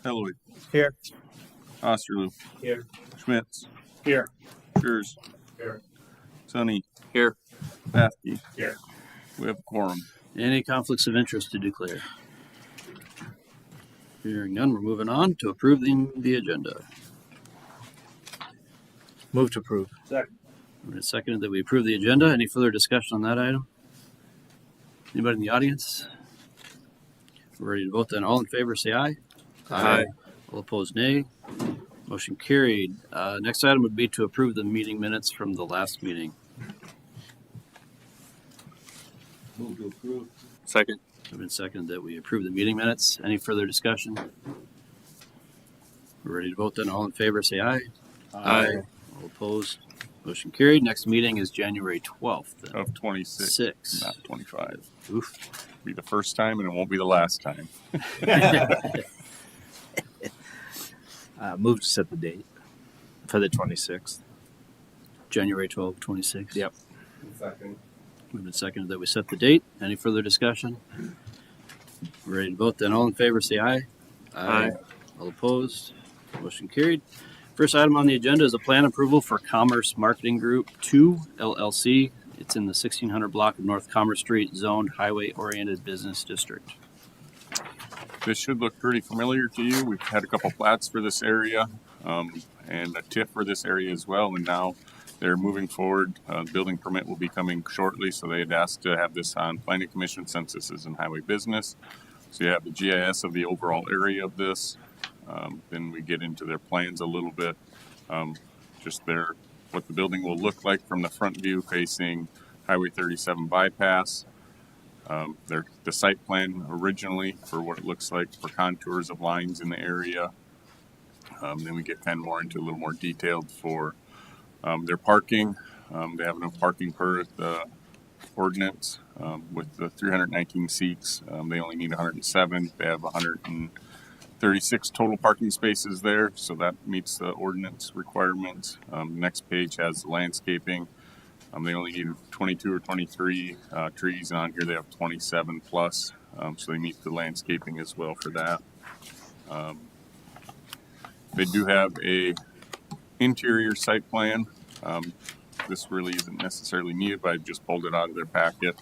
Helloy, Here. Osterloo, Here. Schmitz, Here. Schurz, Here. Sonny, Here. Bathke. Here. We have a quorum. Any conflicts of interest to declare? Hearing none, we're moving on to approving the agenda. Move to approve. Second. It's seconded that we approve the agenda. Any further discussion on that item? Anybody in the audience? We're ready to vote then. All in favor, say aye. Aye. All opposed, nay. Motion carried. Next item would be to approve the meeting minutes from the last meeting. Move to approve. Second. It's been seconded that we approve the meeting minutes. Any further discussion? We're ready to vote then. All in favor, say aye. Aye. All opposed. Motion carried. Next meeting is January 12th. Of 26, Six. not 25. Oof. Be the first time and it won't be the last time. Move to set the date for the 26th. January 12th, 26th. Yep. Second. Moved and seconded that we set the date. Any further discussion? We're ready to vote then. All in favor, say aye. Aye. All opposed? Motion carried. First item on the agenda is a plan approval for Commerce Marketing Group 2 LLC. It's in the 1600 block of North Commerce Street, zoned highway-oriented business district. This should look pretty familiar to you. We've had a couple plats for this area and a TIF for this area as well. And now they're moving forward. Building permit will be coming shortly. So they had asked to have this on Planning Commission since this is in highway business. So you have the GIS of the overall area of this. Then we get into their plans a little bit. Just what the building will look like from the front view facing Highway 37 bypass. The site plan originally for what it looks like for contours of lines in the area. Then we get kind of more into a little more detailed for their parking. They have enough parking per the ordinance with the 319 seats. They only need 107. They have 136 total parking spaces there, so that meets the ordinance requirements. Next page has the landscaping. They only need 22 or 23 trees, and on here they have 27 plus, so they meet the landscaping as well for that. They do have a interior site plan. This really isn't necessarily needed, but I just pulled it out of their packet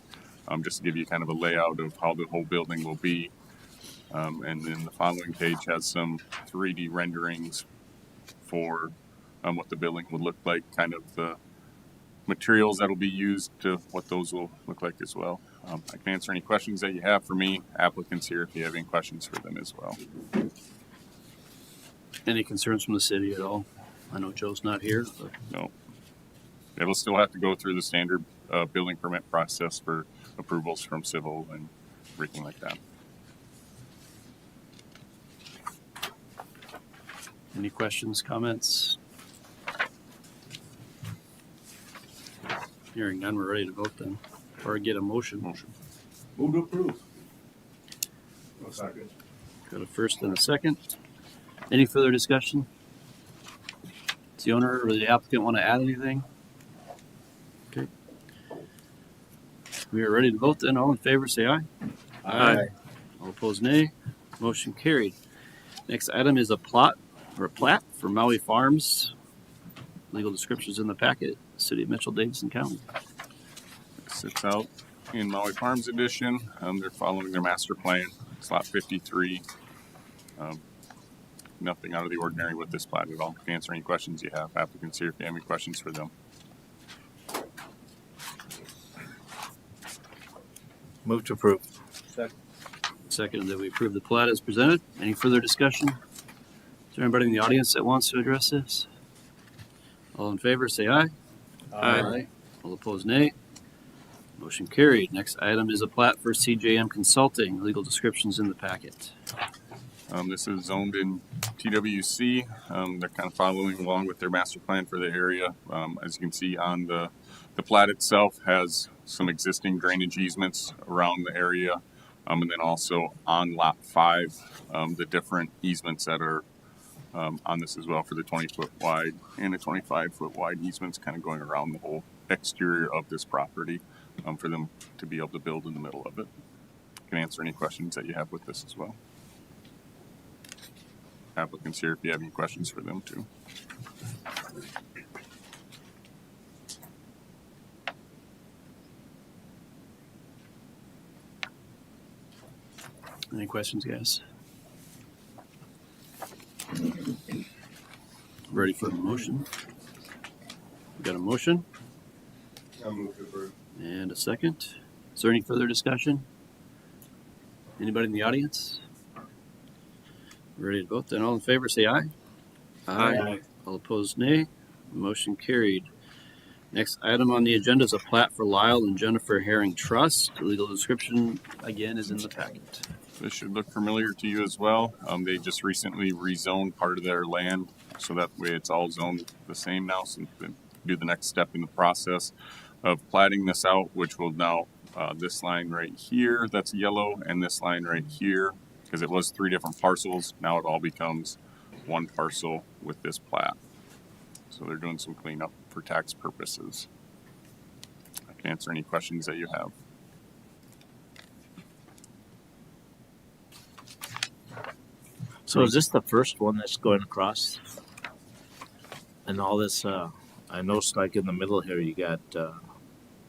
just to give you kind of a layout of how the whole building will be. And then the following page has some 3D renderings for what the building would look like, kind of the materials that will be used to what those will look like as well. I can answer any questions that you have for me, applicants here, if you have any questions for them as well. Any concerns from the city at all? I know Joe's not here, but No. It'll still have to go through the standard building permit process for approvals from civil and everything like that. any questions, comments? Hearing none, we're ready to vote then, or get a motion. Move to approve. Second. Got a first and a second. Any further discussion? Does the owner or the applicant want to add anything? Okay. We are ready to vote then. All in favor, say aye. Aye. All opposed, nay. Motion carried. Next item is a plat for Maui Farms. Legal descriptions in the packet. City of Mitchell, Davidson County. Sits out in Maui Farms Edition. They're following their master plan. It's lot 53. Nothing out of the ordinary with this plat at all. Can answer any questions you have. Applicants here if you have any questions for them. Move to approve. Second, that we approve the plat as presented. Any further discussion? Is there anybody in the audience that wants to address this? All in favor, say aye. Aye. All opposed, nay. Motion carried. Next item is a plat for CJM Consulting. Legal descriptions in the packet. This is zoned in TWC. They're kind of following along with their master plan for the area. As you can see on the plat itself has some existing drainage easements around the area. And then also on lot 5, the different easements that are on this as well for the 20-foot wide and the 25-foot wide easements kind of going around the whole exterior of this property for them to be able to build in the middle of it. I can answer any questions that you have with this as well. applicants here if you have any questions for them too. Any questions, guys? Ready for a motion? We got a motion I'll move to approve. and a second. Is there any further discussion? Anybody in the audience? Ready to vote? Then all in favor say aye. Aye. All opposed, nay. Motion carried. Next item on the agenda is a plat for Lyle and Jennifer Herring Trust. The legal description again is in the packet. This should look familiar to you as well. They just recently rezoned part of their land, so that way it's all zoned the same now. So they do the next step in the process of platting this out, which will now this line right here that's yellow, and this line right here, because it was 3 different parcels. Now it all becomes one parcel with this plat. So they're doing some cleanup for tax purposes. I can answer any questions that you have. So is this the first one that's going across? And all this, I noticed like in the middle here, you got,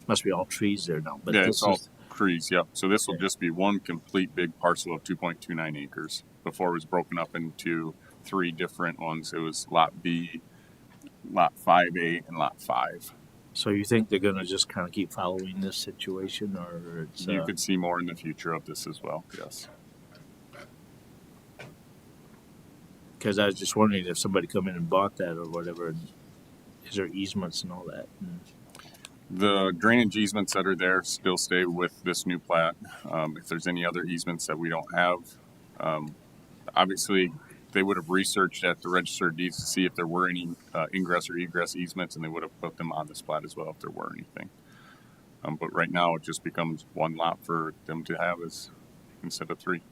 must be all trees there now. But Yeah, this it's all is, trees, yep. So this will just be one complete big parcel of 2.29 acres. Before it was broken up into 3 different ones. It was Lot B, Lot 5A, and Lot 5. so you think they're gonna just kind of keep following this situation, or it's, You could see more in the future of this as well, yes. because I was just wondering if somebody come in and bought that or whatever, and is there easements and all that? And The drainage easements that are there still stay with this new plat. If there's any other easements that we don't have, obviously they would have researched at the register of deeds to see if there were any ingress or egress easements, and they would have put them on this plat as well if there were anything. But right now it just becomes one lot for them to have as instead of 3.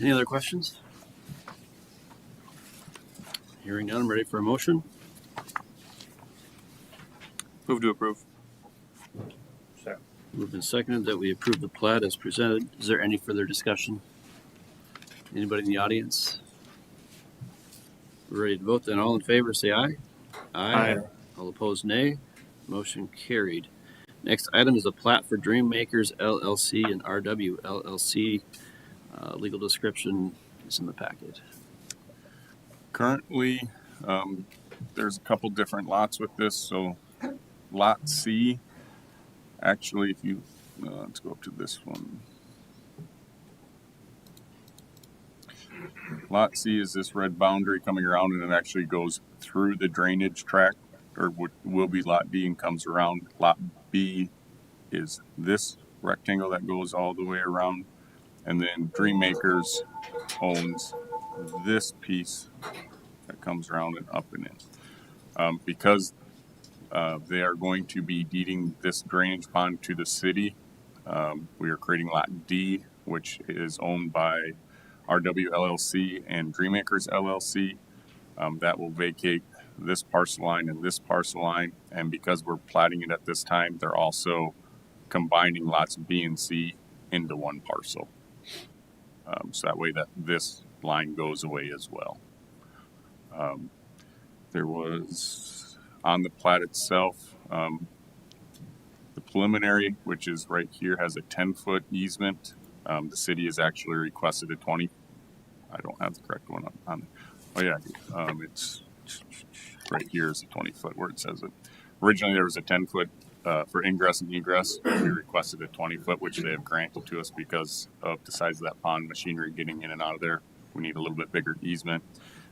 Any other questions? Hearing none, I'm ready for a motion. Move to approve. Moved and seconded that we approve the plat as presented. Is there any further discussion? Anybody in the audience? We're ready to vote, then all in favor say aye. Aye. All opposed, nay. Motion carried. Next item is a plat for Dream Makers LLC and RW LLC. Legal description is in the packet. Currently, there's a couple different lots with this. So Lot C, actually, if you, let's go up to this one. Lot C is this red boundary coming around, and it actually goes through the drainage tract, or what will be Lot D, and comes around. Lot B is this rectangle that goes all the way around, and then Dream Makers owns this piece that comes around and up and in. Because they are going to be deeding this drainage pond to the city, we are creating Lot D, which is owned by RW LLC and Dreammakers LLC. That will vacate this parcel line and this parcel line, and because we're platting it at this time, they're also combining lots B and C into one parcel. So that way that this line goes away as well. There was on the plat itself, the preliminary, which is right here, has a 10-foot easement. The city has actually requested a 20. I don't have the correct one on. Oh yeah, it's right here is a 20-foot where it says it. Originally there was a 10-foot for ingress and egress. We requested a 20-foot, which they have granted to us because of the size of that pond, machinery getting in and out of there. We need a little bit bigger easement.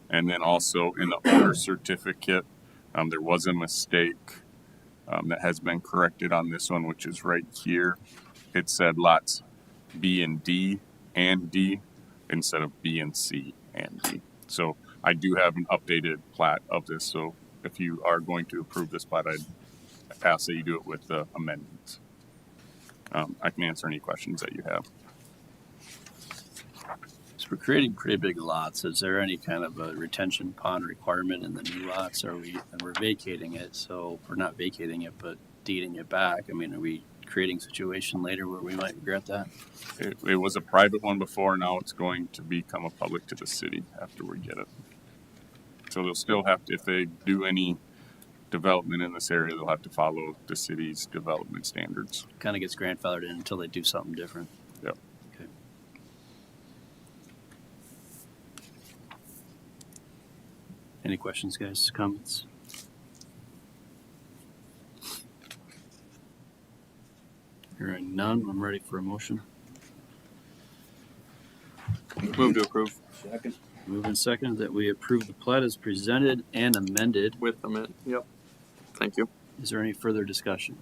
And then also in the owner certificate, there was a mistake that has been corrected on this one, which is right here. It said lots B and D instead of B and C and D. So I do have an updated plat of this. So if you are going to approve this plat, I'd ask that you do it with the amendments. I can answer any questions that you have. So we're creating pretty big lots. Is there any kind of a retention pond requirement in the new lots? And we're vacating it, so we're not vacating it, but deeding it back. I mean, are we creating a situation later where we might regret that. It was a private one before, now it's going to become a public to the city after we get it. So they'll still have to, if they do any development in this area, they'll have to follow the city's development standards. Kind of gets grandfathered in until they do something different. Yep. Okay. Any questions, guys? Comments? Hearing none, I'm ready for a motion. Move to approve. Move in second that we approve the plat as presented and amended. With amendment. Yep. Thank you. Is there any further discussion?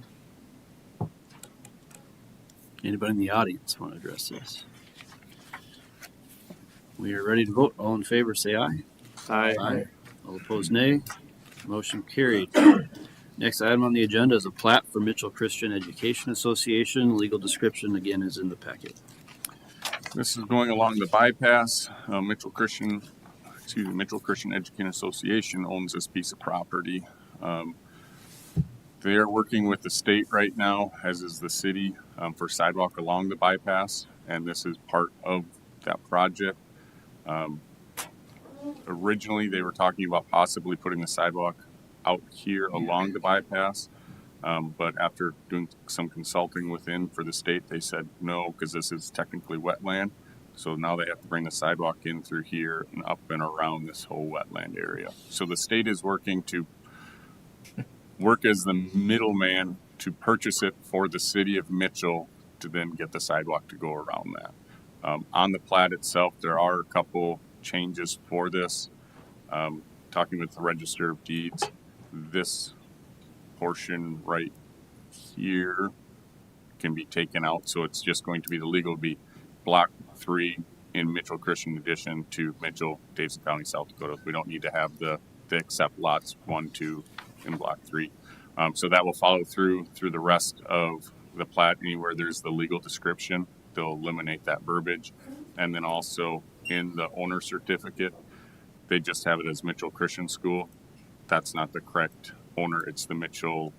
Anybody in the audience want to address this? We are ready to vote. All in favor, say aye. Aye. All opposed, nay. Motion carried. Next item on the agenda is a plat for Mitchell Christian Education Association. Legal description again is in the packet. This is going along the bypass. Mitchell Christian Education Association owns this piece of property. They are working with the state right now, as is the city, for sidewalk along the bypass, and this is part of that project. Originally, they were talking about possibly putting the sidewalk out here along the bypass, but after doing some consulting within for the state, they said no, because this is technically wetland. So now they have to bring the sidewalk in through here and up and around this whole wetland area. So the state is working to work as the middleman to purchase it for the city of Mitchell to then get the sidewalk to go around that. On the plat itself, there are a couple changes for this. Talking with the Register of Deeds, this portion right here can be taken out, so it's just going to be the legal be block 3 in Mitchell Christian addition to Mitchell, Davidson County, South Dakota. We don't need to have the accept lots 1, 2 in block 3. So that will follow through the rest of the plat. Anywhere there's the legal description, they'll eliminate that verbiage. And then also in the owner certificate, they just have it as Mitchell Christian School. That's not the correct owner. It's the Mitchell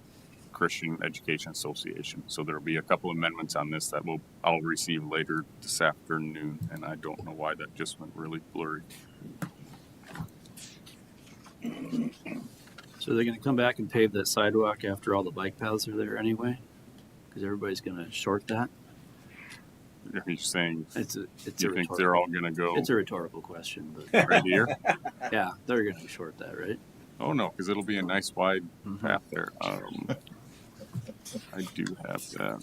Christian Education Association. So there'll be a couple amendments on this that I'll receive later this afternoon, and I don't know why that just went really blurry. So they're going to come back and pave that sidewalk after all the bike paths are there anyway? Because everybody's going to short that? Are you saying It's a you think rhetorical- they're all going to go It's a rhetorical question, but right here? yeah, they're going to short that, right? Oh no, because it'll be a nice wide Mm-hmm. path there. I do have that.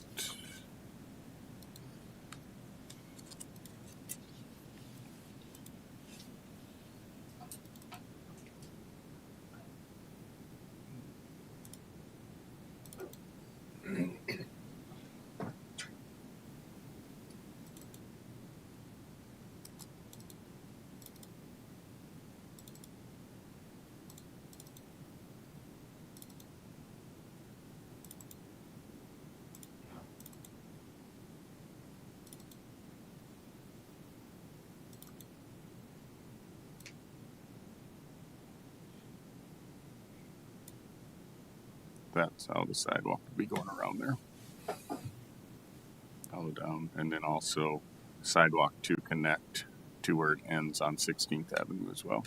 That's how the sidewalk will be going around there. All down, and then also sidewalk to connect to where it ends on 16th Avenue as well.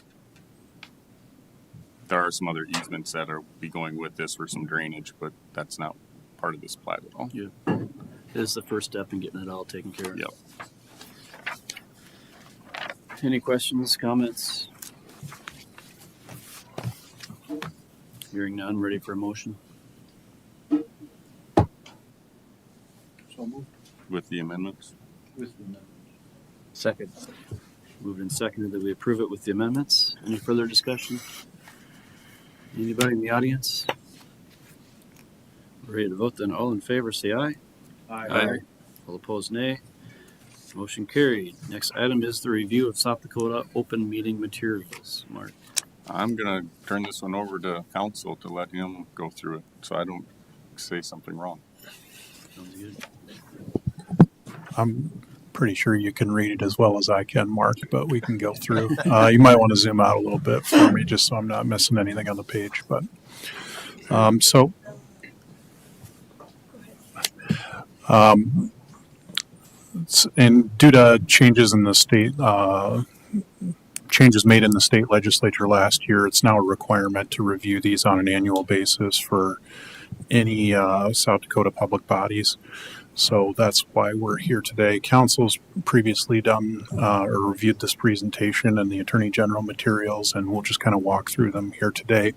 There are some other easements that are be going with this for some drainage, but that's not part of this plat at all. This is the first step in getting it all taken care of. Yep. Any questions, comments? Hearing none, ready for a motion? With the amendments. Second. Moved and seconded that we approve it with the amendments. Any further discussion? Anybody in the audience? Ready to vote then. All in favor, say aye. Aye. All opposed, nay. Motion carried. Next item is the review of South Dakota open meeting materials. Mark. I'm gonna turn this one over to council to let him go through it, so I don't say something wrong. Sounds good. I'm pretty sure you can read it as well as I can, Mark, but we can go through. You might want to zoom out a little bit for me just so I'm not missing anything on the page. But And due to changes in the state, changes made in the state legislature last year, it's now a requirement to review these on an annual basis for any South Dakota public bodies. So that's why we're here today. Council's previously done or reviewed this presentation and the Attorney General materials, and we'll just kind of walk through them here today.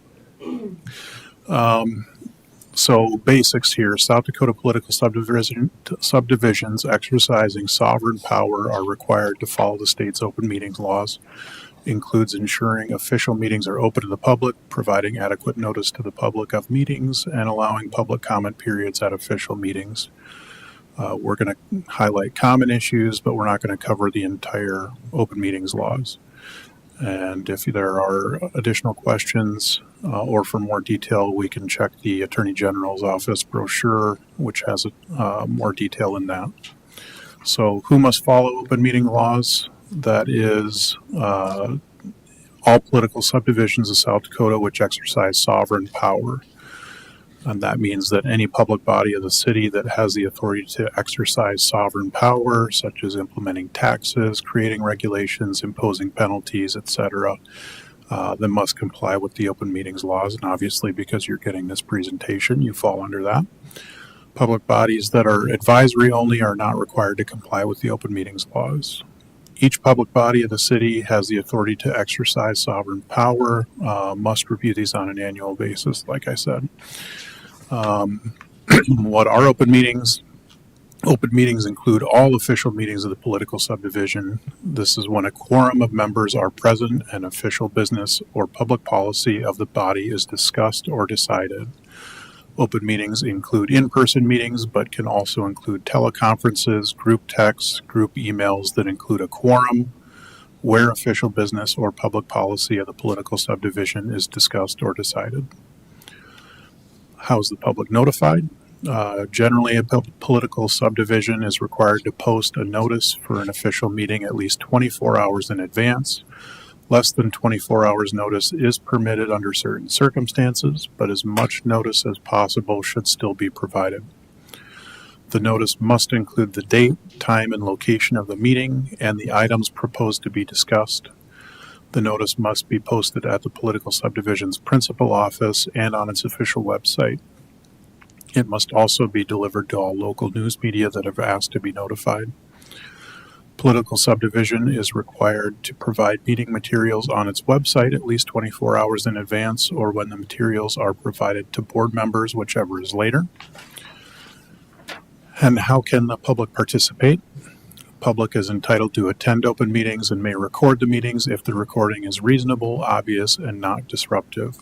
So basics here: South Dakota political subdivisions exercising sovereign power are required to follow the state's open meetings laws. Includes ensuring official meetings are open to the public, providing adequate notice to the public of meetings, and allowing public comment periods at official meetings. We're going to highlight common issues, but we're not going to cover the entire open meetings laws. And if there are additional questions or for more detail, we can check the Attorney General's office brochure, which has more detail in that. So who must follow open meeting laws? That is all political subdivisions of South Dakota which exercise sovereign power. And that means that any public body of the city that has the authority to exercise sovereign power, such as implementing taxes, creating regulations, imposing penalties, etc., then must comply with the open meetings laws. And obviously, because you're getting this presentation, you fall under that. Public bodies that are advisory only are not required to comply with the open meetings laws. Each public body of the city has the authority to exercise sovereign power, must review these on an annual basis, like I said. What are open meetings? Open meetings include all official meetings of the political subdivision. This is when a quorum of members are present and official business or public policy of the body is discussed or decided. Open meetings include in-person meetings, but can also include teleconferences, group texts, group emails that include a quorum, where official business or public policy of the political subdivision is discussed or decided. How is the public notified? Generally, a political subdivision is required to post a notice for an official meeting at least 24 hours in advance. Less than 24 hours notice is permitted under certain circumstances, but as much notice as possible should still be provided. The notice must include the date, time, and location of the meeting and the items proposed to be discussed. The notice must be posted at the political subdivision's principal office and on its official website. It must also be delivered to all local news media that have asked to be notified. Political subdivision is required to provide meeting materials on its website at least 24 hours in advance or when the materials are provided to board members, whichever is later. And how can the public participate? Public is entitled to attend open meetings and may record the meetings if the recording is reasonable, obvious, and not disruptive.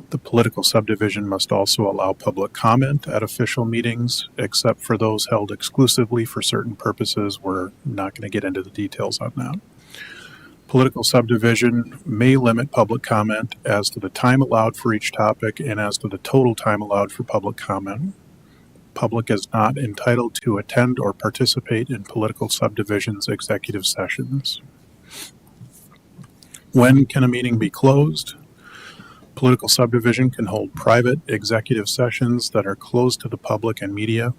The political subdivision must also allow public comment at official meetings, except for those held exclusively for certain purposes. We're not going to get into the details on that. Political subdivision may limit public comment as to the time allowed for each topic and as to the total time allowed for public comment. Public is not entitled to attend or participate in political subdivisions' executive sessions. When can a meeting be closed? Political subdivision can hold private executive sessions that are closed to the public and media.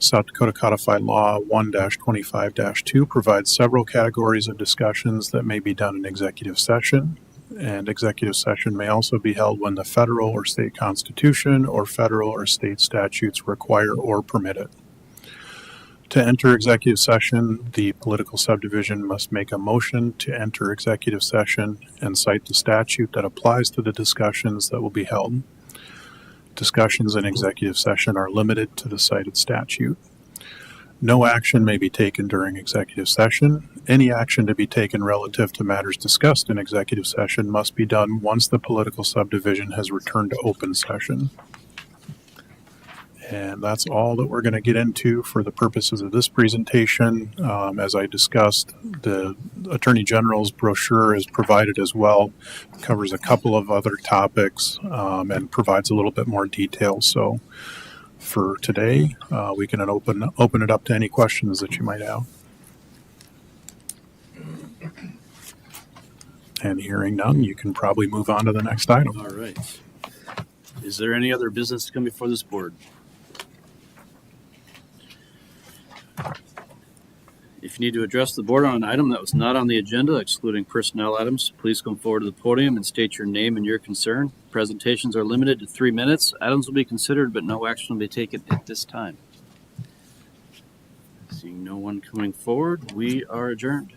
South Dakota Codified Law 1-25-2 provides several categories of discussions that may be done in executive session. And executive session may also be held when the federal or state constitution or federal or state statutes require or permit it. To enter executive session, the political subdivision must make a motion to enter executive session and cite the statute that applies to the discussions that will be held. Discussions in executive session are limited to the cited statute. No action may be taken during executive session. Any action to be taken relative to matters discussed in executive session must be done once the political subdivision has returned to open session. And that's all that we're going to get into for the purposes of this presentation. As I discussed, the Attorney General's brochure is provided as well. It covers a couple of other topics and provides a little bit more detail. So for today, we can open it up to any questions that you might have. And hearing none, you can probably move on to the next item. All right. Is there any other business to come before this board? If you need to address the board on an item that was not on the agenda, excluding personnel items, please come forward to the podium and state your name and your concern. Presentations are limited to 3 minutes. Items will be considered, but no action will be taken at this time. Seeing no one coming forward, we are adjourned.